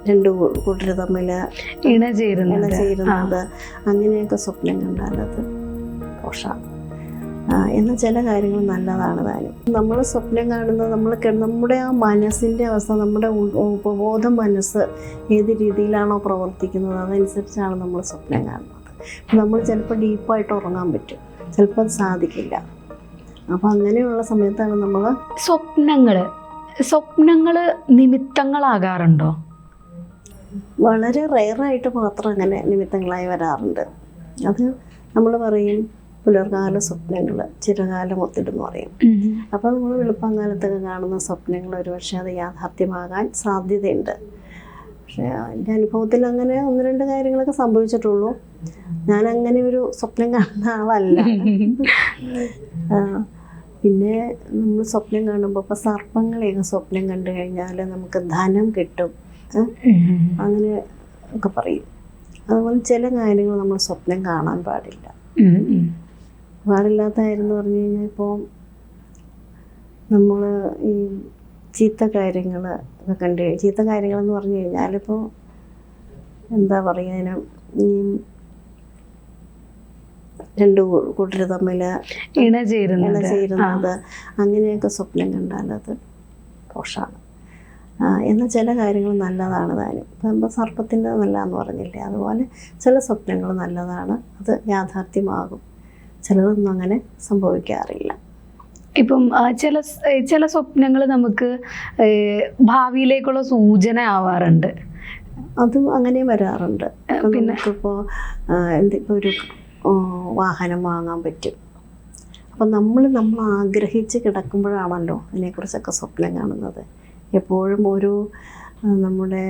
രണ്ട് കൂട്ടർ തമ്മിൽ ഇണ ചേരുന്നത് അങ്ങനെയൊക്കെ സ്വപ്നം കണ്ടാലത് ദോഷമാണ്. എന്നാൽ ചില കാര്യങ്ങൾ നല്ലതാണ് താനും. നമ്മൾ സ്വപ്നം കാണുന്നത് നമ്മുടെ ആ മനസ്സിൻ്റെ അവസ്ഥ, നമ്മുടെ ഉപബോധ മനസ്സ് ഏത് രീതിയിലാണോ പ്രവർത്തിക്കുന്നത് അതനുസരിച്ചാണ് നമ്മൾ സ്വപ്നം കാണുന്നത്. നമ്മൾ ചിലപ്പോൾ ഡീപ്പായിട്ട് ഉറങ്ങാൻ പറ്റും, ചിലപ്പോൾ അത് സാധിക്കില്ല. അപ്പോൾ അങ്ങനെയുള്ള സമയത്താണ് നമ്മൾ സ്വപ്നങ്ങൾ നിമിത്തങ്ങളാകാറുണ്ടോ? വളരെ റെയറായിട്ട് മാത്രം അങ്ങനെ നിമിത്തങ്ങളായി വരാറുണ്ട്. അത് നമ്മൾ പറയും പുലർകാല സ്വപ്നങ്ങൾ ചിരകാലം ഒത്തിട്ടെന്ന് പറയും. അപ്പോൾ നമ്മൾ വെളുപ്പാങ്കാലത്തൊക്കെ കാണുന്ന സ്വപ്നങ്ങൾ ഒരുപക്ഷെ അത് യാഥാർത്ഥ്യമാകാൻ സാധ്യതയുണ്ട്. പക്ഷേ എൻ്റെ അനുഭവത്തിൽ അങ്ങനെ 1-2 കാര്യങ്ങളൊക്കെ സംഭവിച്ചിട്ടുള്ളൂ. ഞാനങ്ങനെ ഒരു സ്വപ്നം കാണുന്ന ആളല്ല. പിന്നെ നമ്മൾ സ്വപ്നം കാണുമ്പോൾ ഇപ്പോൾ സർപ്പങ്ങളെയൊക്കെ സ്വപ്നം കണ്ടു കഴിഞ്ഞാൽ നമുക്ക് ധനം കിട്ടും, അങ്ങനെ ഒക്കെ പറയും. അതുപോലെ ചില കാര്യങ്ങൾ നമ്മൾ സ്വപ്നം കാണാൻ പാടില്ല. പാടില്ലാത്ത കാര്യം എന്ന് പറഞ്ഞു കഴിഞ്ഞാൽ ഇപ്പോൾ നമ്മൾ ഈ ചീത്ത കാര്യങ്ങൾ ഒക്കെ കണ്ടു ചീത്ത കാര്യങ്ങളെന്ന് പറഞ്ഞു കഴിഞ്ഞാൽ ഇപ്പോൾ എന്താ പറയുക, ഈ രണ്ട് കൂട്ടർ തമ്മിൽ ഇണ ചേരുന്നത് അങ്ങനെയൊക്കെ സ്വപ്നം കണ്ടാലത് ദോഷമാണ്. എന്നാൽ ചില കാര്യങ്ങൾ നല്ലതാണ് താനും. ഇപ്പം സർപ്പത്തിൻ്റെ നല്ലതെന്ന് പറഞ്ഞില്ലേ, അതുപോലെ ചില സ്വപ്നങ്ങൾ നല്ലതാണ്, അത് യാഥാർത്ഥ്യമാകും. ചിലതൊന്നും അങ്ങനെ സംഭവിക്കാറില്ല. ഇപ്പം ചില സ്വപ്നങ്ങൾ നമുക്ക് ഭാവിയിലേക്കുള്ള സൂചന ആവാറുണ്ട്. അതും അങ്ങനെ വരാറുണ്ട്. നമുക്കിപ്പോൾ ഇപ്പോൾ ഒരു വാഹനം വാങ്ങാൻ പറ്റും. അപ്പം നമ്മൾ ആഗ്രഹിച്ച് കിടക്കുമ്പോഴാണല്ലോ അതിനെക്കുറിച്ചൊക്കെ സ്വപ്നം കാണുന്നത്. എപ്പോഴും ഒരു നമ്മുടെ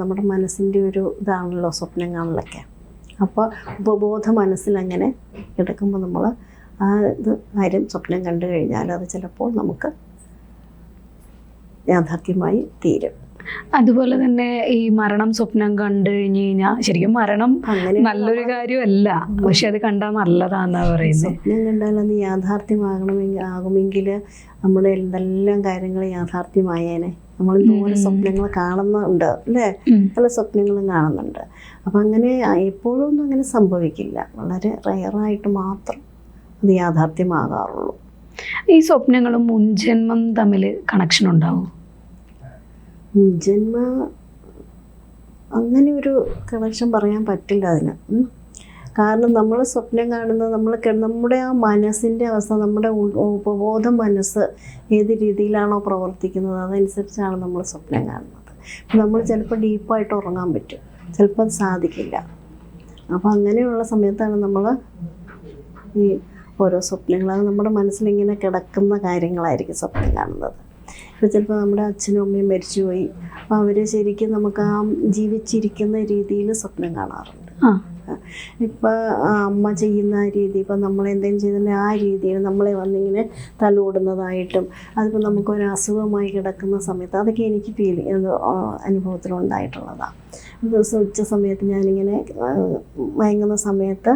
നമ്മുടെ മനസ്സിൻ്റെ ഒരു ഇതാണല്ലോ സ്വപ്നം കാണലൊക്കെ. അപ്പോൾ ഉപബോധ മനസ്സിലങ്ങനെ കിടക്കുമ്പോൾ നമ്മൾ ആ കാര്യം സ്വപ്നം കണ്ടു കഴിഞ്ഞാൽ അത് ചിലപ്പോൾ നമുക്ക് യാഥാർത്ഥ്യമായി തീരും. അതുപോലെ തന്നെ ഈ മരണം സ്വപ്നം കണ്ടു കഴിഞ്ഞു കഴിഞ്ഞാൽ ശരിക്കും മരണം നല്ലൊരു കാര്യമല്ല, പക്ഷെ അത് കണ്ടാൽ നല്ലതാന്നാ പറയുന്നത്. സ്വപ്നം കണ്ടാൽ അത് ആകുമെങ്കിൽ നമ്മുടെ എന്തെല്ലാം കാര്യങ്ങൾ യാഥാർത്ഥ്യമായേനെ. നമ്മൾ ദൂരെ സ്വപ്നങ്ങൾ കാണുന്നുണ്ട് അല്ലേ, പല സ്വപ്നങ്ങളും കാണുന്നുണ്ട്. അപ്പം അങ്ങനെ എപ്പോഴും ഒന്നും അങ്ങനെ സംഭവിക്കില്ല, വളരെ റെയറായിട്ട് മാത്രം അത് യാഥാർത്ഥ്യമാകാറുള്ളൂ. ഈ സ്വപ്നങ്ങളും മുൻജന്മം തമ്മിൽ കണക്ഷൻ ഉണ്ടാവും? മുൻജന്മ അങ്ങനെ ഒരു കണക്ഷൻ പറയാൻ പറ്റില്ല അതിന്. കാരണം നമ്മൾ സ്വപ്നം കാണുന്നത് നമ്മുടെ ആ മനസ്സിൻ്റെ അവസ്ഥ, നമ്മുടെ ഉപബോധ മനസ്സ് ഏത് രീതിയിലാണോ പ്രവർത്തിക്കുന്നത് അതനുസരിച്ചാണ് നമ്മൾ സ്വപ്നം കാണുന്നത്. നമ്മൾ ചിലപ്പോൾ ഡീപ്പായിട്ട് ഉറങ്ങാൻ പറ്റും, ചിലപ്പോൾ അത് സാധിക്കില്ല. അപ്പോൾ അങ്ങനെയുള്ള സമയത്താണ് നമ്മൾ ഈ ഓരോ സ്വപ്നങ്ങൾ, അത് നമ്മുടെ മനസ്സിലിങ്ങനെ കിടക്കുന്ന കാര്യങ്ങളായിരിക്കും സ്വപ്നം കാണുന്നത്. ഇപ്പോൾ ചിലപ്പോൾ നമ്മുടെ അച്ഛനും അമ്മയും മരിച്ചുപോയി, അപ്പോൾ അവർ ശരിക്കും നമുക്ക് ആ ജീവിച്ചിരിക്കുന്ന രീതിയിൽ സ്വപ്നം കാണാറുണ്ട്. ഇപ്പം അമ്മ ചെയ്യുന്ന ആ രീതി, ഇപ്പം നമ്മളെന്തെങ്കിലും ചെയ്തിട്ടുണ്ടെങ്കിൽ ആ രീതിയിൽ നമ്മളെ വന്നിങ്ങനെ തലോടുന്നതായിട്ടും, അതിപ്പോൾ നമുക്കൊരു അസുഖമായി കിടക്കുന്ന സമയത്ത് അതൊക്കെ എനിക്ക് അനുഭവത്തിലുണ്ടായിട്ടുള്ളതാണ്. ഒരു ദിവസം ഉച്ച സമയത്ത് ഞാനിങ്ങനെ മയങ്ങുന്ന സമയത്ത്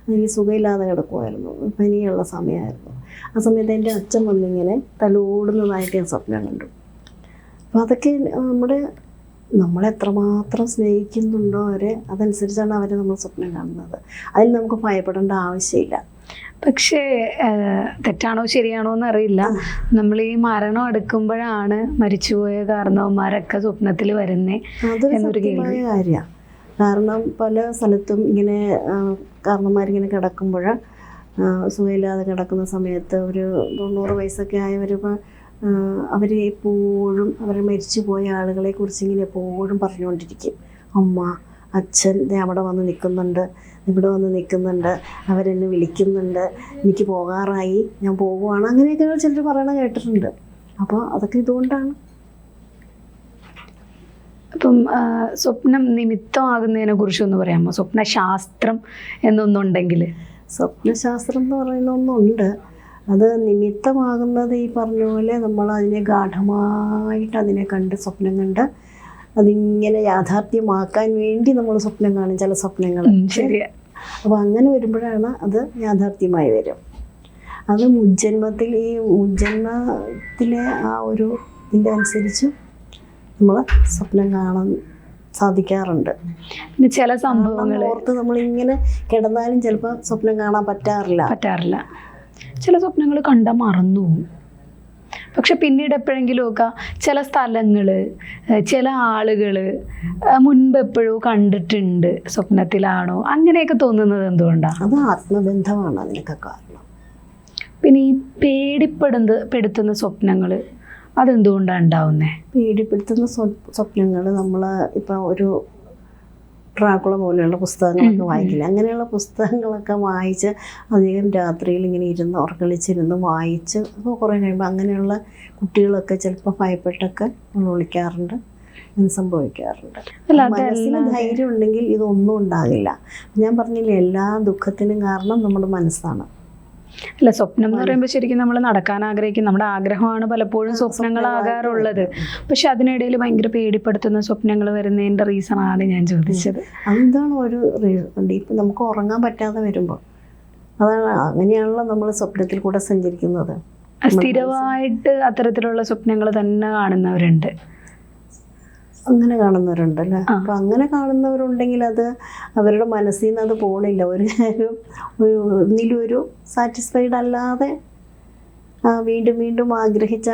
എനിക്ക് സുഖമില്ലാതെ കിടക്കുമായിരുന്നു, പനിയുള്ള സമയമായിരുന്നു. ആ സമയത്ത് എൻ്റെ അച്ഛൻ വന്നിങ്ങനെ തലോടുന്നതായിട്ട് ഞാൻ സ്വപ്നം കണ്ടു. അപ്പോൾ അതൊക്കെ നമ്മളെത്രമാത്രം സ്നേഹിക്കുന്നുണ്ടോ അവരെ, അതനുസരിച്ചാണ് അവരെ നമ്മൾ സ്വപ്നം കാണുന്നത്. അതിൽ നമുക്ക് ഭയപ്പെടേണ്ട ആവശ്യമില്ല. പക്ഷേ തെറ്റാണോ ശരിയാണോ എന്നറിയില്ല, നമ്മൾ ഈ മരണം അടുക്കുമ്പോഴാണ് മരിച്ചുപോയ കാരണവന്മാരൊക്കെ സ്വപ്നത്തിൽ വരുന്നേ എന്നൊരു കാര്യമാണ്. കാരണം പല സ്ഥലത്തും ഇങ്ങനെ കാരണന്മാരിങ്ങനെ കിടക്കുമ്പോൾ, സുഖമില്ലാതെ കിടക്കുന്ന സമയത്ത് ഒരു 90 വയസ്സൊക്കെ ആയവരിപ്പോൾ എപ്പോഴും അവർ മരിച്ചു പോയ ആളുകളെ കുറിച്ച് ഇങ്ങനെ എപ്പോഴും പറഞ്ഞുകൊണ്ടിരിക്കും. അമ്മ അച്ഛൻ അവിടെ വന്ന് നിൽക്കുന്നുണ്ട്, ഇവിടെ വന്ന് നിൽക്കുന്നുണ്ട്, അവരെന്നെ വിളിക്കുന്നുണ്ട്, എനിക്ക് പോകാറായി, ഞാൻ പോകുവാണ്, അങ്ങനെയൊക്കെ ചിലർ പറയണ കേട്ടിട്ടുണ്ട്. അപ്പോൾ അതൊക്കെ ഇതുകൊണ്ടാണ്. അപ്പം സ്വപ്നം നിമിത്തമാകുന്നതിനെ കുറിച്ചൊന്ന് പറയാമോ? സ്വപ്നശാസ്ത്രം എന്നൊന്നുണ്ടെങ്കിൽ. സ്വപ്നശാസ്ത്രം എന്ന് പറയുന്ന ഒന്നുണ്ട്. അത് നിമിത്തമാകുന്നത് ഈ പറഞ്ഞ പോലെ നമ്മൾ അതിനെ ഗാഠമായിട്ട് അതിനെ കണ്ട് സ്വപ്നം കണ്ട് അതിങ്ങനെ യാഥാർത്ഥ്യമാക്കാൻ വേണ്ടി നമ്മൾ സ്വപ്നം കാണും ചില സ്വപ്നങ്ങൾ. ശരിയാണ്. അപ്പോൾ അങ്ങനെ വരുമ്പോഴാണ് അത് യാഥാർത്ഥ്യമായി വരും. അത് മുജ്ജന്മത്തിലെ ആ ഒരു ഇതിൻ്റെ അനുസരിച്ച് നമ്മൾ സ്വപ്നം കാണാൻ സാധിക്കാറുണ്ട്. പിന്നെ ചില സംഭവങ്ങൾ ഓർത്ത് നമ്മളിങ്ങനെ കിടന്നാലും ചിലപ്പോൾ സ്വപ്നം കാണാൻ പറ്റാറില്ല. ചില സ്വപ്നങ്ങൾ കണ്ടാൽ മറന്നു പോകും. പക്ഷെ പിന്നീട് എപ്പോഴെങ്കിലും ഒക്കെ ചില സ്ഥലങ്ങൾ, ചില ആളുകൾ മുൻപ് എപ്പോഴും കണ്ടിട്ടുണ്ട്, സ്വപ്നത്തിലാണോ അങ്ങനെയൊക്കെ തോന്നുന്നത് എന്തുകൊണ്ടാണ്? അത് ആത്മബന്ധമാണ് അതിനൊക്കെ കാരണം. പിന്നെ ഈ പേടിപ്പെടുത്തുന്ന സ്വപ്നങ്ങൾ അതെന്തുകൊണ്ടാണ് ഉണ്ടാവുന്നത്? പേടിപ്പെടുത്തുന്ന സ്വപ്നങ്ങൾ നമ്മൾ ഇപ്പം ഒരു ഡ്രാക്കുള പോലെയുള്ള പുസ്തകങ്ങളൊക്കെ വായിക്കില്ല, അങ്ങനെയുള്ള പുസ്തകങ്ങളൊക്കെ വായിച്ച് അധികം രാത്രിയിൽ ഇങ്ങനെ ഇരുന്ന് ഉറക്കളിച്ചിരുന്ന് വായിച്ച് അപ്പോൾ കുറേ കഴിയുമ്പോൾ അങ്ങനെയുള്ള കുട്ടികളൊക്കെ ചിലപ്പോൾ ഭയപ്പെട്ടൊക്കെ വിളിക്കാറുണ്ട്, അങ്ങനെ സംഭവിക്കാറുണ്ട്. മനസ്സിന് ധൈര്യം ഉണ്ടെങ്കിൽ ഇതൊന്നും ഉണ്ടാകില്ല. ഞാൻ പറഞ്ഞില്ലേ, എല്ലാ ദുഃഖത്തിനും കാരണം നമ്മുടെ മനസ്സാണ്. അല്ല, സ്വപ്നം എന്ന് പറയുമ്പോൾ ശരിക്കും നമ്മൾ നടക്കാൻ ആഗ്രഹിക്കും, നമ്മുടെ ആഗ്രഹമാണ് പലപ്പോഴും സ്വപ്നങ്ങളാകാറുള്ളത്. പക്ഷെ അതിനിടയിൽ ഭയങ്കര പേടിപ്പെടുത്തുന്ന സ്വപ്നങ്ങൾ വരുന്നതിൻ്റെ റീസണാണ് ഞാൻ ചോദിച്ചത്. അതെന്താണ് ഒരു ഇപ്പം നമുക്ക് ഉറങ്ങാൻ പറ്റാതെ വരുമ്പോൾ അതാണ്, അങ്ങനെയാണല്ലോ നമ്മൾ സ്വപ്നത്തിൽ കൂടെ സഞ്ചരിക്കുന്നത്. സ്ഥിരമായിട്ട് അത്തരത്തിലുള്ള സ്വപ്നങ്ങൾ തന്നെ കാണുന്നവരുണ്ട്. അങ്ങനെ കാണുന്നവരുണ്ടല്ലേ. അപ്പം അങ്ങനെ കാണുന്നവരുണ്ടെങ്കിൽ അത് അവരുടെ മനസ്സിൽ നിന്ന് അത് പോകണില്ല. ഒരു കാര്യം ഒന്നിലൊരു സാറ്റിസ്ഫൈഡ് അല്ലാതെ വീണ്ടും വീണ്ടും ആഗ്രഹിച്ച്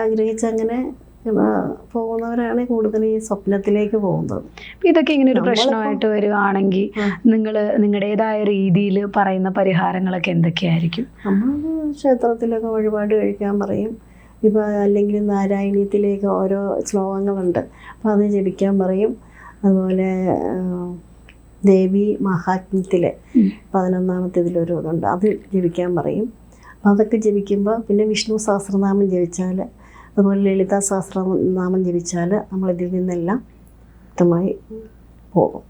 അങ്ങനെ പോകുന്നവരാണ് കൂടുതൽ ഈ സ്വപ്നത്തിലേക്ക് പോകുന്നത്. ഇതൊക്കെ ഇങ്ങനെ ഒരു പ്രശ്നമായിട്ട് വരുവാണെങ്കിൽ നിങ്ങൾ നിങ്ങളുടേതായ രീതിയിൽ പറയുന്ന പരിഹാരങ്ങളൊക്കെ എന്തൊക്കെയായിരിക്കും? നമ്മൾ ക്ഷേത്രത്തിലൊക്കെ വഴിപാട് കഴിക്കാൻ പറയും. ഇപ്പോൾ അല്ലെങ്കിൽ നാരായണീയത്തിലേക്ക് ഓരോ ശ്ലോകങ്ങളുണ്ട്, അപ്പോൾ അത് ജപിക്കാൻ പറയും. അതുപോലെ ദേവി മഹാത്മ്യത്തിലെ 11ാമത്തെ ഇതിലൊരു ഇതുണ്ട്, അത് ജപിക്കാൻ പറയും. അപ്പോൾ അതൊക്കെ ജപിക്കുമ്പോൾ പിന്നെ വിഷ്ണു സഹസ്രനാമം ജപിച്ചാൽ, അതുപോലെ ലളിതാ സഹസ്രനാമം ജപിച്ചാൽ നമ്മളിതിൽ നിന്നെല്ലാം വ്യക്തമായി പോകും.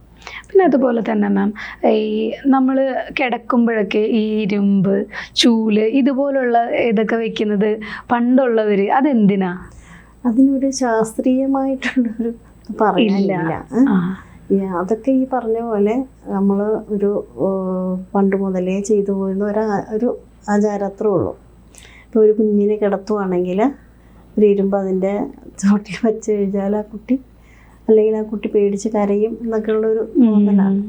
പിന്നെ അതുപോലെ തന്നെ മാം, ഈ നമ്മൾ കിടക്കുമ്പോഴൊക്കെ ഈ ഇരുമ്പ്, ചൂല് ഇതുപോലുള്ള ഇതൊക്കെ വെക്കുന്നത് പണ്ടുള്ളവർ അതെന്തിനാ? അതിനൊരു ശാസ്ത്രീയമായിട്ടുള്ളൊരു പറയാനില്ല. അതൊക്കെ ഈ പറഞ്ഞ പോലെ നമ്മൾ ഒരു പണ്ട് മുതലേ ചെയ്തു പോയിരുന്ന ഒരു ആചാരം അത്രേ ഉള്ളൂ. ഇപ്പോൾ ഒരു കുഞ്ഞിനെ കിടത്തുവാണെങ്കിൽ ഒരു ഇരുമ്പ് അതിൻ്റെ ചോട്ടിൽ വെച്ച് കഴിഞ്ഞാൽ ആ കുട്ടി അല്ലെങ്കിൽ ആ കുട്ടി പേടിച്ച് കരയും എന്നൊക്കെയുള്ളൊരു തോന്നലാണ്.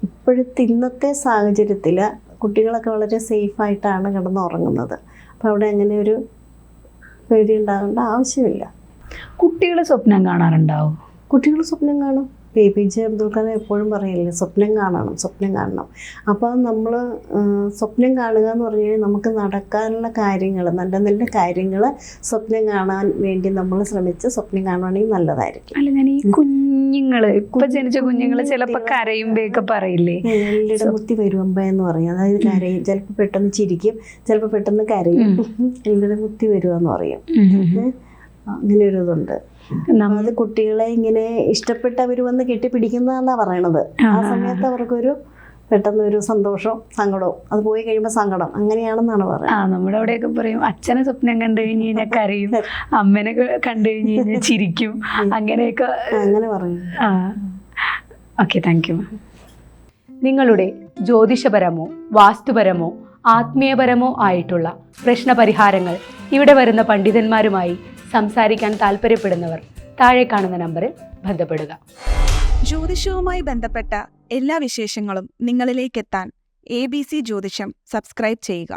ഇപ്പോഴത്തെ ഇന്നത്തെ സാഹചര്യത്തിൽ കുട്ടികളൊക്കെ വളരെ സേഫായിട്ടാണ് കിടന്നുറങ്ങുന്നത്. അപ്പോൾ അവിടെ അങ്ങനെ ഒരു പേടി ഉണ്ടാകേണ്ട ആവശ്യമില്ല. കുട്ടികൾ സ്വപ്നം കാണാറുണ്ടാവും? കുട്ടികൾ സ്വപ്നം കാണും. APJ അബ്ദുൽ കലാം എപ്പോഴും പറയില്ലേ, സ്വപ്നം കാണണം. അപ്പോൾ നമ്മൾ സ്വപ്നം കാണുക എന്ന് പറഞ്ഞു കഴിഞ്ഞാൽ നമുക്ക് നടക്കാനുള്ള കാര്യങ്ങൾ, നല്ല നല്ല കാര്യങ്ങൾ സ്വപ്നം കാണാൻ വേണ്ടി നമ്മൾ ശ്രമിച്ച് സ്വപ്നം കാണുകയാണെങ്കിൽ നല്ലതായിരിക്കും. അല്ല, ഞാൻ ഈ കുഞ്ഞുങ്ങള്, ഇപ്പൊ ജനിച്ച കുഞ്ഞുങ്ങൾ ചിലപ്പോൾ കരയുമ്പോഴൊക്കെ പറയില്ലേ, എല്ലിട മുത്തി വരുമ്പ എന്ന് പറയും. അതായത് കരയും, ചിലപ്പോൾ പെട്ടെന്ന് ചിരിക്കും, ചിലപ്പോൾ പെട്ടെന്ന് കരയും. എല്ലിട മുത്തി വരുവാന്ന് പറയും. അങ്ങനെ ഒരു ഇതുണ്ട്. അത് കുട്ടികളെ ഇങ്ങനെ ഇഷ്ടപ്പെട്ടവർ വന്ന് കെട്ടിപ്പിടിക്കുന്നതാണെന്നാ പറയണത്. ആ സമയത്ത് അവർക്കൊരു പെട്ടെന്നൊരു സന്തോഷവും സങ്കടവും, അത് പോയി കഴിയുമ്പോൾ സങ്കടം, അങ്ങനെയാണെന്നാണ് പറയുന്നത്. നമ്മുടെ അവിടെയൊക്കെ പറയും, അച്ഛനെ സ്വപ്നം കണ്ടു കഴിഞ്ഞ് കഴിഞ്ഞാൽ കരയും, അമ്മനെ കണ്ടു കഴിഞ്ഞ് കഴിഞ്ഞാൽ ചിരിക്കും, അങ്ങനെയൊക്കെ അങ്ങനെ പറയും. Okay, thank you. നിങ്ങളുടെ ജ്യോതിഷപരമോ വാസ്തുപരമോ ആത്മീയപരമോ ആയിട്ടുള്ള പ്രശ്നപരിഹാരങ്ങൾ ഇവിടെ വരുന്ന പണ്ഡിതന്മാരുമായി സംസാരിക്കാൻ താല്പര്യപ്പെടുന്നവർ താഴെ കാണുന്ന നമ്പറിൽ ബന്ധപ്പെടുക. ജ്യോതിഷവുമായി ബന്ധപ്പെട്ട എല്ലാ വിശേഷങ്ങളും നിങ്ങളിലേക്കെത്താൻ ABC ജ്യോതിഷം സബ്സ്ക്രൈബ് ചെയ്യുക.